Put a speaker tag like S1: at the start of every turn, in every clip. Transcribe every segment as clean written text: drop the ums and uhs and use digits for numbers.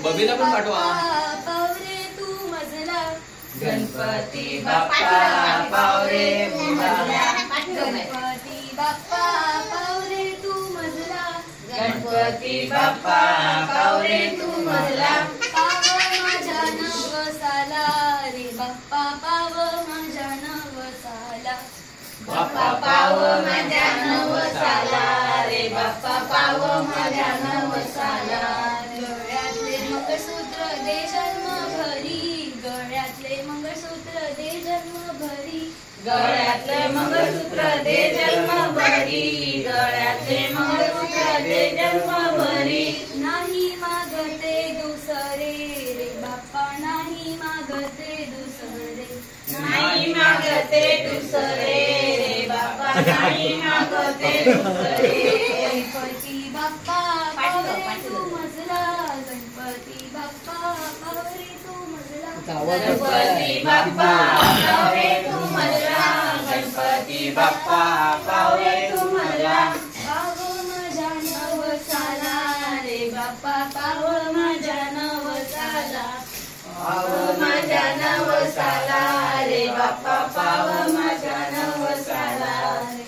S1: बबीला पण पाठवा.
S2: पावरे तू मजला
S1: गणपती बाप्पा पावरे मजला.
S2: गणपती बाप्पा पावरे तू मजला
S1: गणपती बाप्पा पावरे तू मजला.
S2: पाव माझ्या नवसाला रे बाप्पा पाव माझ्या नवसाला.
S1: बाप्पा पाव माझ्या नवसाला रे बाप्पा पाव माझ्या नवसाला.
S2: गळ्यातले मंगळसूत्र दे जन्म भरी गळ्यातले मंगळसूत्र दे जन्म भरी
S1: गळ्यातले मंगळसूत्र दे जन्म भरी गळ्यातले मंगळसूत्र दे जन्म भरी.
S2: नाही मागते दुसरे रे बाप्पा नाही मागते दुसरे
S1: नाही मागते दुसरे रे बाप्पा नाही मागते दुसरे.
S2: गणपती बाप्पा पावरे तू मजला गणपती बाप्पा पावरे तू मजला.
S1: गणपती बाप्पा पावरे तू मजला. गणपती बाप्पा पावरे तू मजला.
S2: पाव माझ्या नवसाला रे बाप्पा पाव माझ्या नवसाला.
S1: पाव माझ्या नवसाला रे बाप्पा पाव माझ्या नवसाला.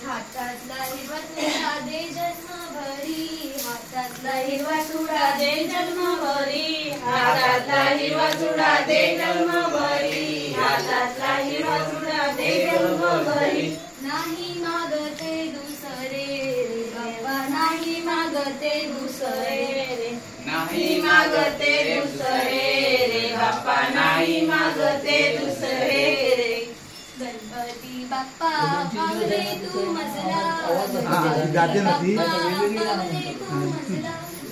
S2: हातातला हिरवा चुडा दे जन्म भरी हातातला हिरवा चुडा दे जन्म भरी
S1: हातातला हिरवा चुडा दे जन्म भरी हातातला हिरवा चुडा दे जन्म भरी.
S2: नाही मागते दुसरे रे बाप्पा नाही मागते दुसरे रे
S1: नाही मागते दुसरे रे बाप्पा नाही मागते दुसरे रे.
S2: गणपती बाप्पा पावरे तू मजला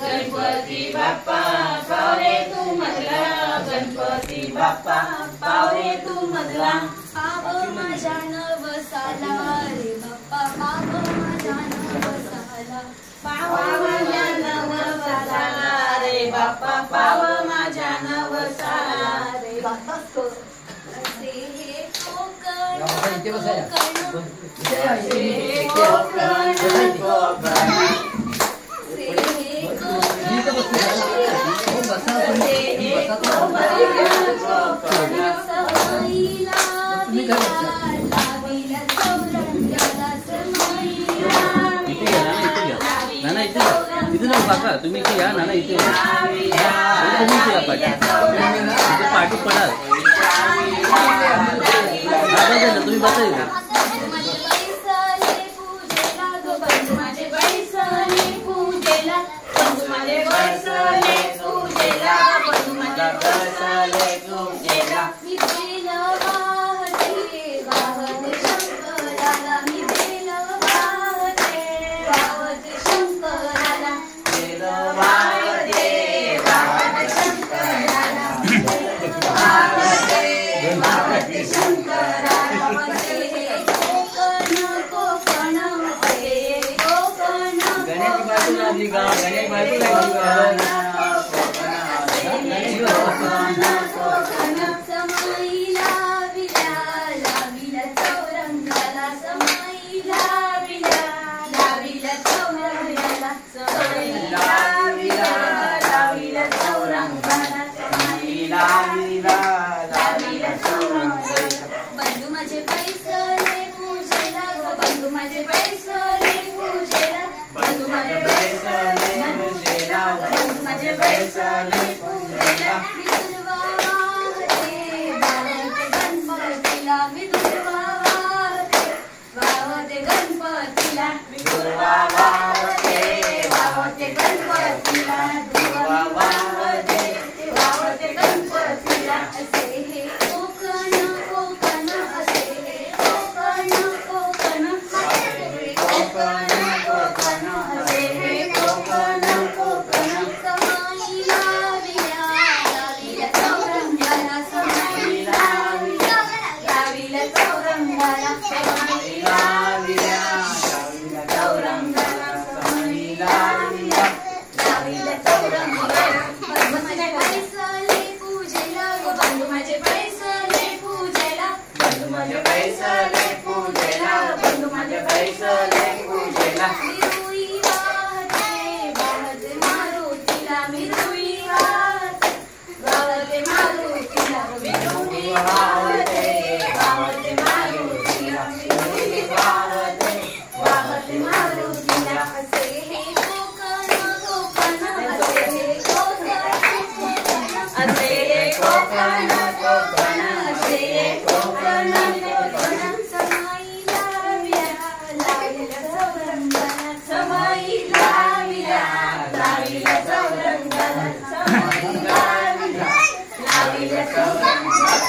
S1: गणपती बाप्पा पावरे तू मजला. गणपती बाप्पा पावरे तू मजला.
S2: पाव माझ्या नवसाला रे बाप्पा पाव माझ्या नवसाला.
S1: पाव माझ्या नवसाला रे बाप्पा पाव माझ्या नवसाला रे बाप्पा.
S2: असे हे कोकण
S3: तुम्ही इथे या ना इथे पाठी पडाल तुम्ही बसा इथे.
S2: माझे पैसले पूजेला बंधू माझे पैसले पूजेला बंधू माझे पैसले पूजेला. मी बेल वाहते वाहते शंकराला मी बेल वाहते वाहते शंकराला.
S1: बेल वाहते वाहते शंकराला वाहते वाहते शंकराला.
S2: समाईला विला लाविला चौरंगाला समाईला विला लाविला चौरंगाला समाईला विला लाविला चौरंगाला समाईला विला लाविला चौरंगाला. बंधू माझे पैसले पूजेला बंधू माझे पैसले पूजेला बंधू माझे पैसले पूजेला बंधू माझे पैसले पूजेला. मी दुर्वा वाहते वाहते गणपतीला मी दुर्वा वाहते गणपतीला मी दुर्वा वाहते वाहते गणपतीला दुर्वा वाहते वाहते गणपतीला. असे हे कोकण कोकण असे हे कोकण कोकण कोकण कोकण असे हे कोकण कोकण. समाईला विला लाविला चौरंगाला समाईला विला लाविला चौरंगाला समाईला विला लाविला चौरंगाला समाईला विला लाविला चौरंगाला. बंधू माझे पैसले पूजेला बंधू माझे पैसले पूजेला बंधू माझे पैसले पूजेला बंधू माझे पैसले पूजेला. मी रुई वाहते वाहते मारुतीला मी रुई वाहते
S1: कोकण कोकण असे हे कोकण कोकण
S2: समाई लाविल्या लाविल्या चौरंगाला
S1: समाई लाविल्या लाविल्या चौरंगाला समाई लाविल्या लाविल्या चौरंगाला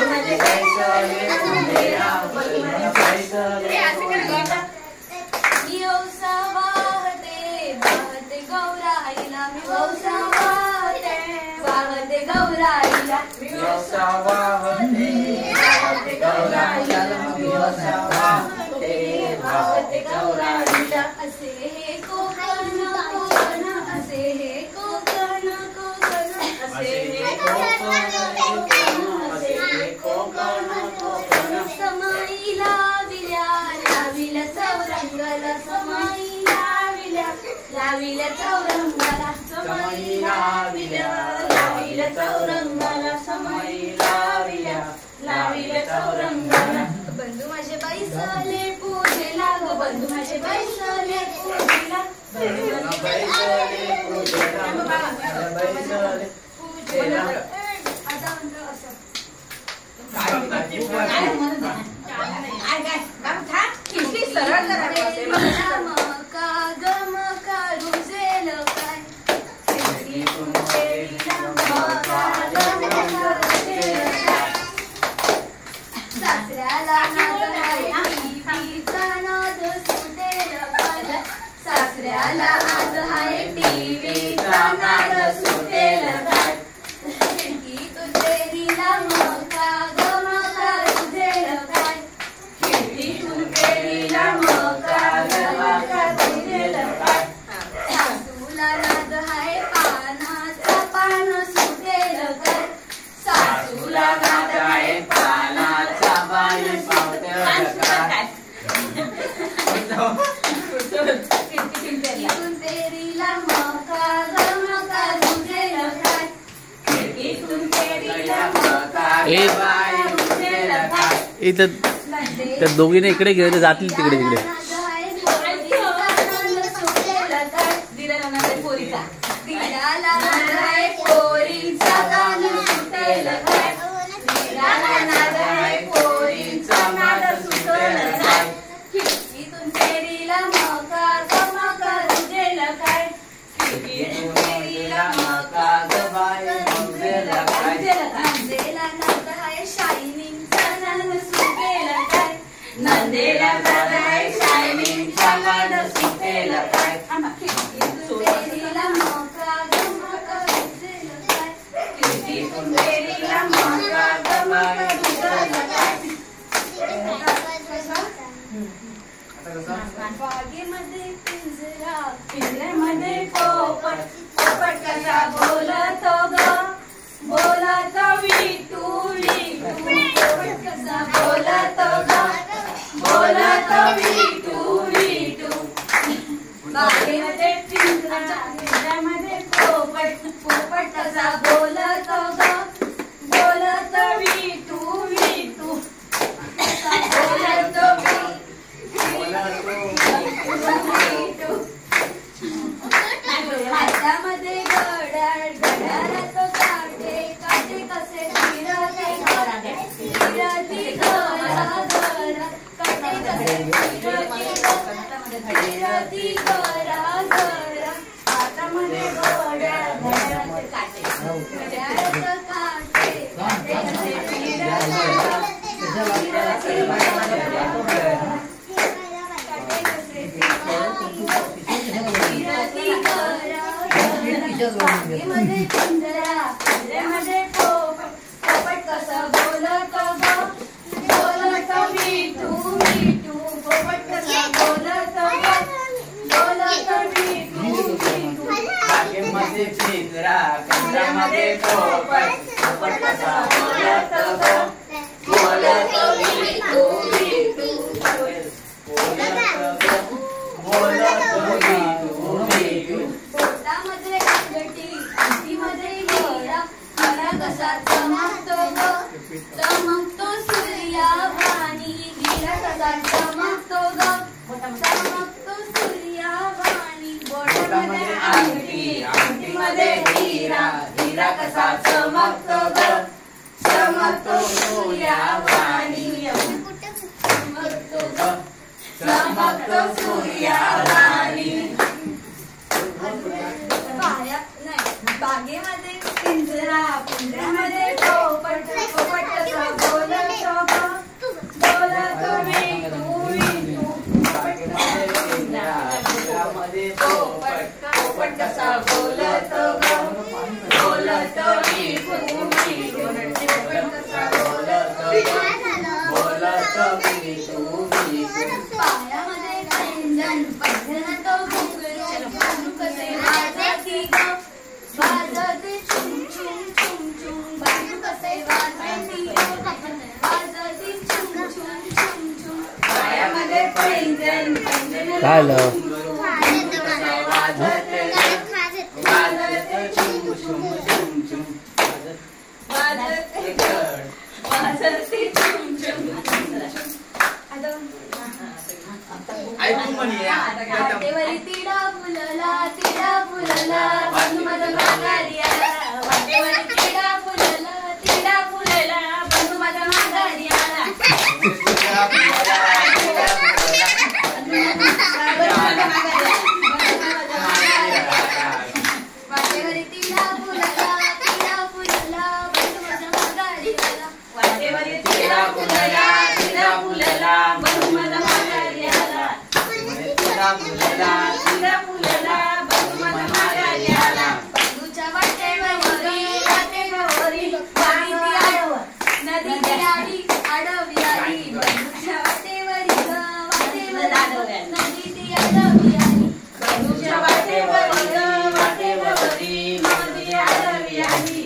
S2: माझ्या बाईचा पूजेला ग मी औसा वाहते वाहते गौराईला मी औसा वाहते वाहते गौराईला असे हे कोकण कोकण असे हे कोकण कोकण
S1: असे हे कोकण कोकण
S2: समाई लाविल्या लाविल्या चौरंगाला समाई लाविल्या लाविल्या चौरंगाला
S1: समाई लाविल्या लाविल्या चौरंगाला समाई लाविल्या लाविल्या चौरंगाला
S2: बंधू माझे बाई साले पूजेला ग बंधू माझे बाई साले पूजेला पूजेला आता म्हणतो असं मका गमका रुजेल काय सासऱ्याला नाद आहे टीव्हीचा नाद सुटेल काय सासऱ्याला नाद आहे टीव्हीचा नाद सुटेल काय खिडकीतून तेरीला मका गमका रुजेल काय
S1: खिडकीतून पेरीला मका गमका रुजेल काय
S2: सासूला नाद आहे पानाचा पान सुटेल काय
S1: सासूला नाद आहे पानाचा पान सुटेल काय
S2: खिडकीतून तेरीला मका गमका रुजेल काय
S1: खिडकीतून पेरीला मका रुजेल काय
S3: इथं त्या दोघीने इकडे गेले तर जातील तिकडे तिकडे
S2: पोरीचा गाण सुटेल काय
S1: पोरीचा नाद सुटेल काय
S2: खिडकीतून तेरीला मका गमका रुजेल काय
S1: खिडकीतून पेरीला मका रुजेल काय
S2: नंदेला नाद आहे शायनिंगचा नाद सुटेल काय
S1: नंदेला नाद आहे शायनिंगचा नाद सुटेल काय
S2: खिडकीतून तेरीला मका गमका रुजेल काय
S1: खिडकीतून पेरीला मका रुजेल काय
S2: बागेमध्ये पिंजरा
S1: पिंजऱ्यामध्ये पोपट पोपट कसा बोलतो ग बोलतो विटू विटू पोपट कसा बोलतो ग बोलतो विटू विटू बागेमध्ये पिंजऱ्यामध्ये पोपट पोपट कसा बोलतो ग बोलतो विटू विटू बोलतो
S2: हातामध्ये घड्याळ घड्याळात काटे काटे कसे फिरते फिरती घरा घरा काटे कसे फिरती घरा घरा
S1: हातामध्ये घड्याळ घड्याळाचे काटे
S2: घड्याळात काटे काटे कसे बागेमध्ये पिंजरा पिंजऱ्यामध्ये पोपट पोपट कसं बोलतो ग बोलतो मिठू मिठू पोपट कसं बोलतो ग बोलतो मिठू मिठू
S1: बागेमध्ये पिंजरा पिंजऱ्यामध्ये पोपट पोपट कसा बोलतो ग बोलतो विटू विटू बोलतो विटू विटू
S2: पोटामध्ये अंगठी अंगठीमध्ये हिरा हिरा कसा चमकतो ग चमकतो सूर्यावाणी हिरा कसा चमकतो ग चमकतो सूर्यावाणी बोटामध्ये
S1: मध्ये अंगठी, अंगठीमध्ये हिरा, हिरा कसा चमकतो ग, चमकतो सूर्यावाणी, चमकतो ग, चमकतो सूर्यावाणी.
S2: बागेमध्ये पिंजरा, पिंजऱ्यामध्ये पोपट, पोपट कसा बोलतो ग, बोलतो विंचू,
S1: पिंजऱ्यामध्ये पोपट, पोपट कसा बोलतो ग, बोलतो विंचू, पोपट कसा बोलतो ग, बोलतो विंचू.
S2: पायामध्ये पैंजण, पैंजणात घुंगरू, घुंगरू कसे वाजती ग, वाजते छुम छुम छुम छुम, घुंगरू कसे वाजती ग, वाजते छुम छुम छुम छुम.
S1: पायामध्ये पैंजण, पैंजणात
S3: काय आलं?
S1: घुंगरू, घुंगरू कसे वाजते ग, वाजते छुम छुम छुम छुम, वाजते गड, वाजते छुम छुम. ऐकू म्हणूया.
S2: वाटेवरी तिडा फुलला, तिडा फुलला, बंधू माझा माघारी आला. वाटेवरी तिडा फुलला, तिडा फुलला, बंधू माझा माघारी आला. वाटेवरी तिडा फुलला, तिडा फुलला, बंधू माझा माघारी आला.
S1: वाटेवरी तिडा फुलला, तिडा फुलला, बंधू माझा माघारी आला. तिडा फुलला, तिडा फुलला, बंधू माझा माघारी आला.
S2: बंधूच्या वाटेवरी, वाटेवरी, वाडी ती आडव, नदी ती आडी, आडवी आली. बंधूच्या वाटेवरी ग, वाटेवरी, नदी ती आडवी आली.
S1: बंधूच्या वाटेवरी ग, वाटेवरी, नदी आडवी आली.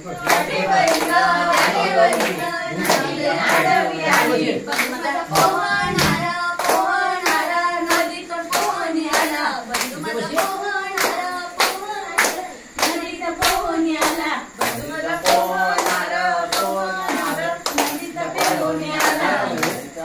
S1: वाटेवरी ग, वाटेवरी, नदी आडवी आली.
S2: बंधूचा पोहणारा, पोहणारा, नदीतून पोहणी आला. बंधू माझा पोहणारा, पोहणारा, नदीत पोहणी आला.
S1: बंधू माझा पोहणारा, पोहणारा, नदीत पोहणी आला. नदीत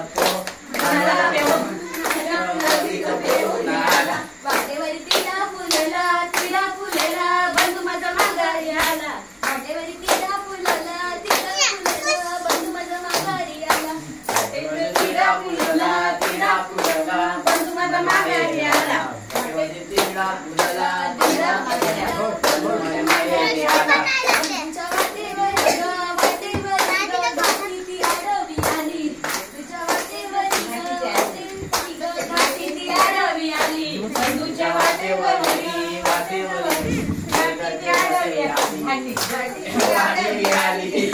S1: पोहून आला.
S2: वाटेवरी तिडा फुलला, तिडा फुलला, बंधू माझा माघारी आला. वाटेवरी तिडा फुलला, तिडा फुलला, बंधू माझा माघारी आला.
S1: वाटेवरी तिडा फुलला, तिडा फुलला, बंधू माझा माघारी आला. वाटेवरी तिडा फुलला, तिडा फुलला, बंधू माझा माघारी आला.
S2: बंधूच्या वाटेवरी ग, वाटेवरी ग, घाटी ती आडवी आली. तुझ्या वाटेवरी ग, वाटेवरी ग, घाटी ती आडवी आली.
S1: बंधूच्या वाटेवरी, वाटेवरी, घाटी आडवी आली. आडवी आली.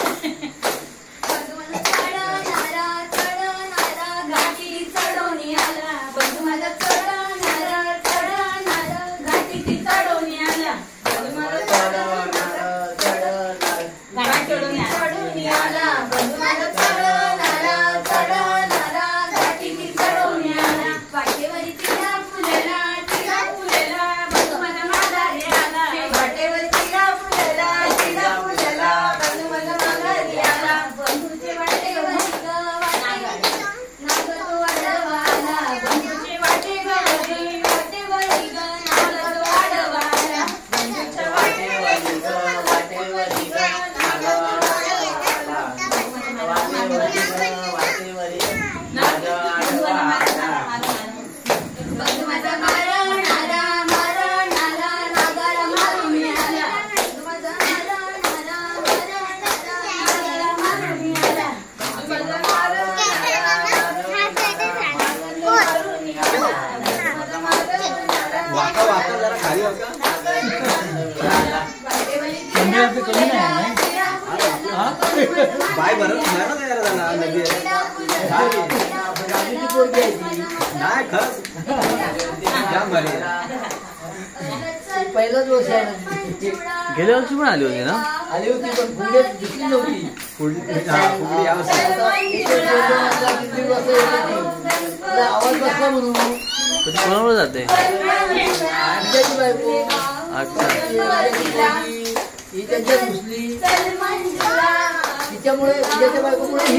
S2: बंधू माझा चढणारा, चढणारा, घाटी चढवणी आला. बंधू माझा चढणारा, चढणारा, घाटी ती चढवणी आला. बंधू माझा
S1: चढणारा, चढणारा,
S2: घाटी चढवणी आला. बंधू माझा चढणारा, चढणारा, घाटी ती चढवणी आला. वाटेवरी तिडा फुलला, तिडा फुलला, बंधू माझा माघारी आला. वाटेवरी तिडा फुलला, तिडा फुलला, बंधू माझा माघारी आला. बंधूचे वाटेवरी ग, वाटेवरी, नाग तो आडवा आला. बंधूचे वाटेवरी, वाटेवरी ग, नाग तो आडवा आला. बंधूच्या
S1: वाटेवरी ग, वाटेवरी ग, नागावाला. वाटेवरी ग, वाटेवरी, नागावाला.
S2: बंधू माझा मारणारा, मारणारा, नागाला मारून आला. बंधू माझा मारणारा, मारणारा, नागाला मारून आला. बंधू माझा मारणारा,
S4: वाका वाका जरा खाली वाका. बाय बरं नाही जरा नदी नाही खरंच जाम भारी
S5: पहिलाच वर्ष आहे.
S3: गेल्या वर्षी पण आली होती ना?
S5: आली होती पण पुढे दिसली नव्हती.
S4: पुढली या वर्षी
S5: आवाज बसला म्हणून
S3: कधी कोणावर जाते?
S5: आमच्याची बायको
S3: अच्छा.
S5: ही त्यांच्यात घुसली तिच्यामुळे तिच्याच्या बायकोमुळे ही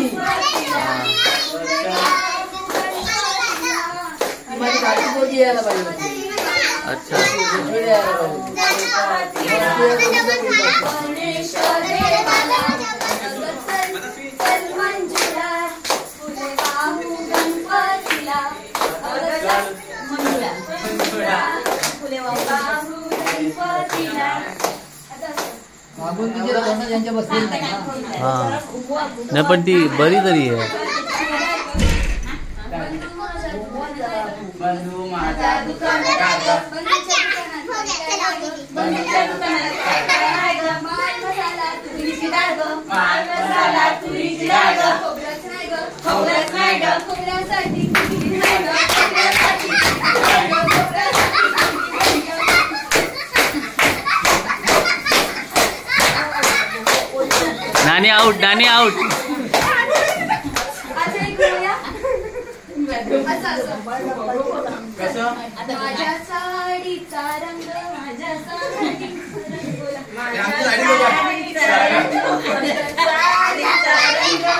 S5: माझी गाडी मोठी यायला पाहिजे होती.
S3: अच्छा
S5: मागून तिचे दोन ज्यांच्या बसलेले नाही ना.
S3: हा नाही पण ती बरी तरी आहे.
S1: बंधू माझा दुकानात माल मसाला तुरीची डाळ खोबरंच नाही ग खोबऱ्यासाठी
S3: नानी आउट नानी आउट.
S1: माझ्या साडीचा रंग माझ्या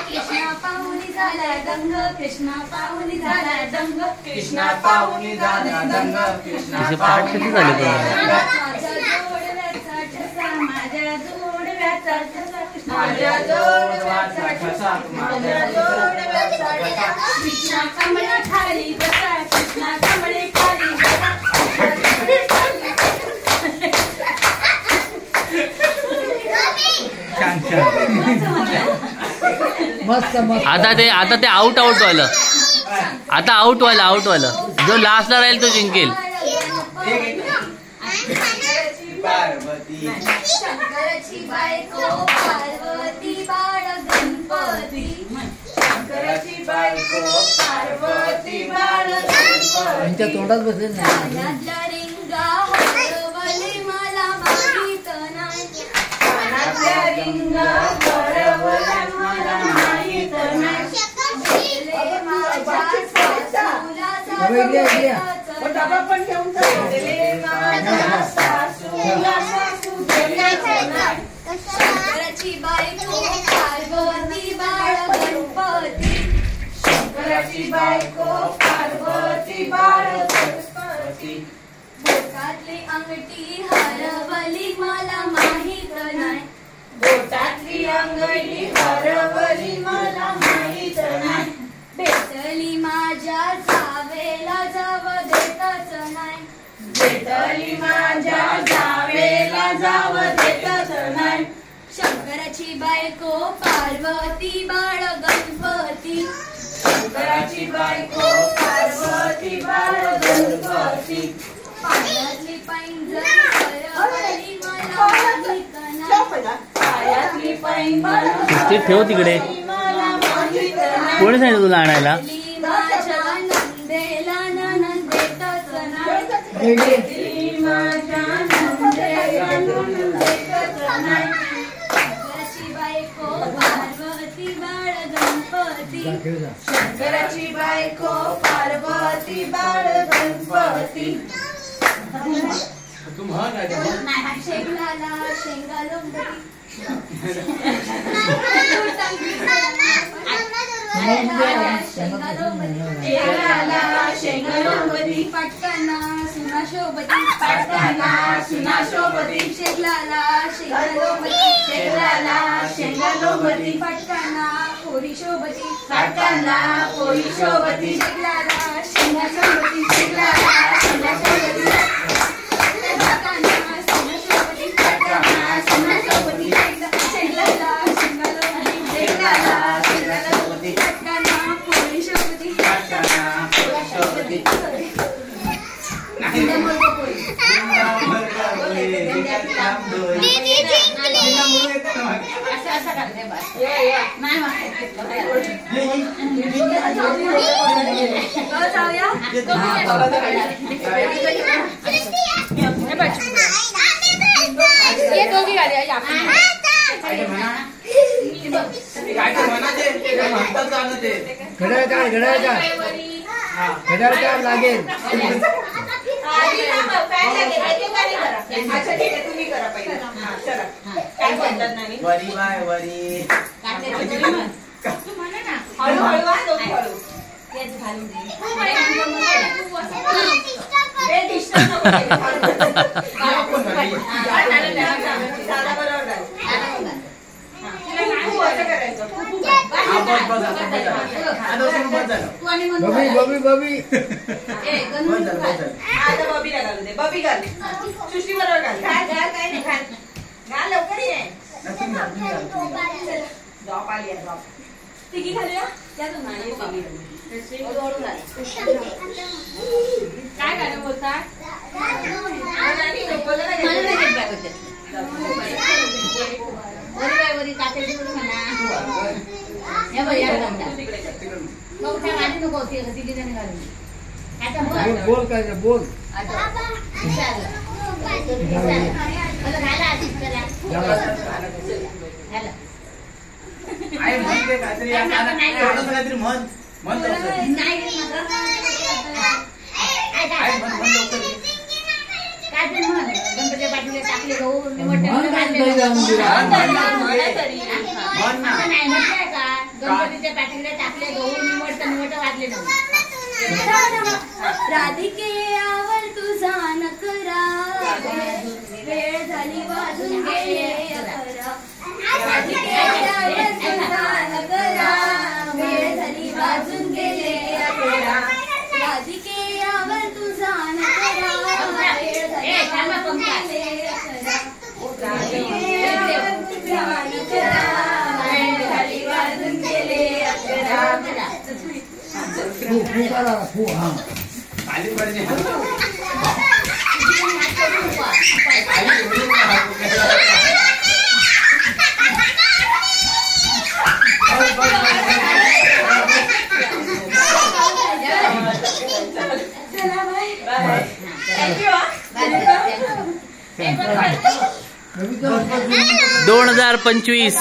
S1: कृष्णा पाहुणी झाला दंग कृष्णा पाहुणी झाला दंग
S2: कृष्णा पाहुणी झाला दंग कृष्णा
S3: तिचे पाठ किती झाले पण
S1: माझ्या जोडव्याचा ठसा
S2: माझ्या जोडव्याचा ठसा माझ्या जोडव्याचा ठसा
S1: कृष्णा कमळे खाली बसा कृष्णा कमळे खाली बसा
S5: मस्त मस्त.
S3: आता ते आउट व्हायला. आता आउट व्हायला जो लास्टला राहील तो जिंकेल.
S2: पार्वती
S1: शंकराची बायको पार्वती बाळ गणपती
S2: शंकराची बायको पार्वती बाळ गणपती
S5: त्यांच्या तोंडात बसलेले नाही.
S1: कानातल्या रिंगा हरवली मला माहित नाही
S2: कानातल्या रिंगा हरवल्या मला माहित नाही
S1: गेले माझ्या सासूला
S2: डबा पण घेऊन गेले माझ्या सासूला सासू देण्याचं नाही
S1: शंकराची बायको पार्वती बाळ गणपती
S2: शंकराची बायको पार्वती बाळ गणपती
S1: बोटातली अंगठी हरवली मला माहित नाही
S2: बोटातली अंगठी हरवली मला माहित नाही
S1: भेटली माझ्या जावेला जाव देतच नाही
S2: भेटली माझ्या जावेला जाव देतच नाही
S1: शंकराची बायको पार्वती बाळ गणपती
S2: शंकराची बायको पार्वती बाळ गणपती
S1: पायातली पैंजण हरवली मला माहित नाही
S2: पायातली पैंजण
S3: ते ठेव तिकडे.
S2: मला माहित नाही
S3: कोणी सांगितलं तुला आणायला.
S1: भेटली माझ्या नंदेला ननंद देतच नाही
S2: भेटली माझ्या नंदेला नणंद देतच नाही
S1: शंकराची बायको पार्वती बाळ गणपती
S2: शंकराची बायको पार्वती बाळ गणपती
S1: शेंगाला शेंगा लोंबरी
S2: शेंगाला शेंगलोंबरी
S1: पटकना सुना शोभती
S2: पटकना सुना शोभती
S1: शेगलाला शेंगा लोंबरी
S2: शेंगाला शेंगलोंबरी
S1: पटकना पोरी शोभती
S2: पटकना पोरी शोभती
S1: शेगलाला शेंगा शोभती
S2: शेंगाला शेंगा शोभती
S1: पटकना सुना शोभती
S2: पटकना सुना शोभती
S1: शेगलाला शेंगा लोंबरी
S2: शेंगाला शेंगलोंबरी
S1: पटकना पोरी शोभती
S2: पटकना पोरी शोभती
S5: घड्याळ काढ लागेल.
S2: वरी बाय वरी
S1: हळूहळू
S5: बबी बबी बबी
S1: बबीला घालू दे. बबी घाल. सुशी बरोबर घाल. घाल काही नाही घाल. घाल लवकर ये. ड्रॉप आली आहे ड्रॉप. तिघी घालूया. त्यातून नाही बबी घाल. काय गाणं बोलता?
S5: बोल काय बोल
S2: गणपती पाटील टाकले गहू
S5: नाही
S2: म्हटलंय का गणपतीच्या पाठीकडे टाकले गहू निवडता निवडता वाजले
S6: राधिके आवर तुझा नकरा वेळ झाली वाजून गेले अकरा. राधिके आवर तुझा नकरा वेळ झाली वाजून गेले अकरा. राधिके आवर तुझा नकरा वेळ झाली वाजून गेले अकरा. राधिके आवर तुझा नकरा वेळ झाली वाजून गेले अकरा.
S4: खाली पडली.
S1: थँक्यू.
S3: 2025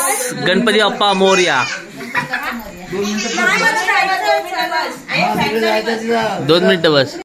S3: गणपती बाप्पा मोरया. 2 मिनिटं बस.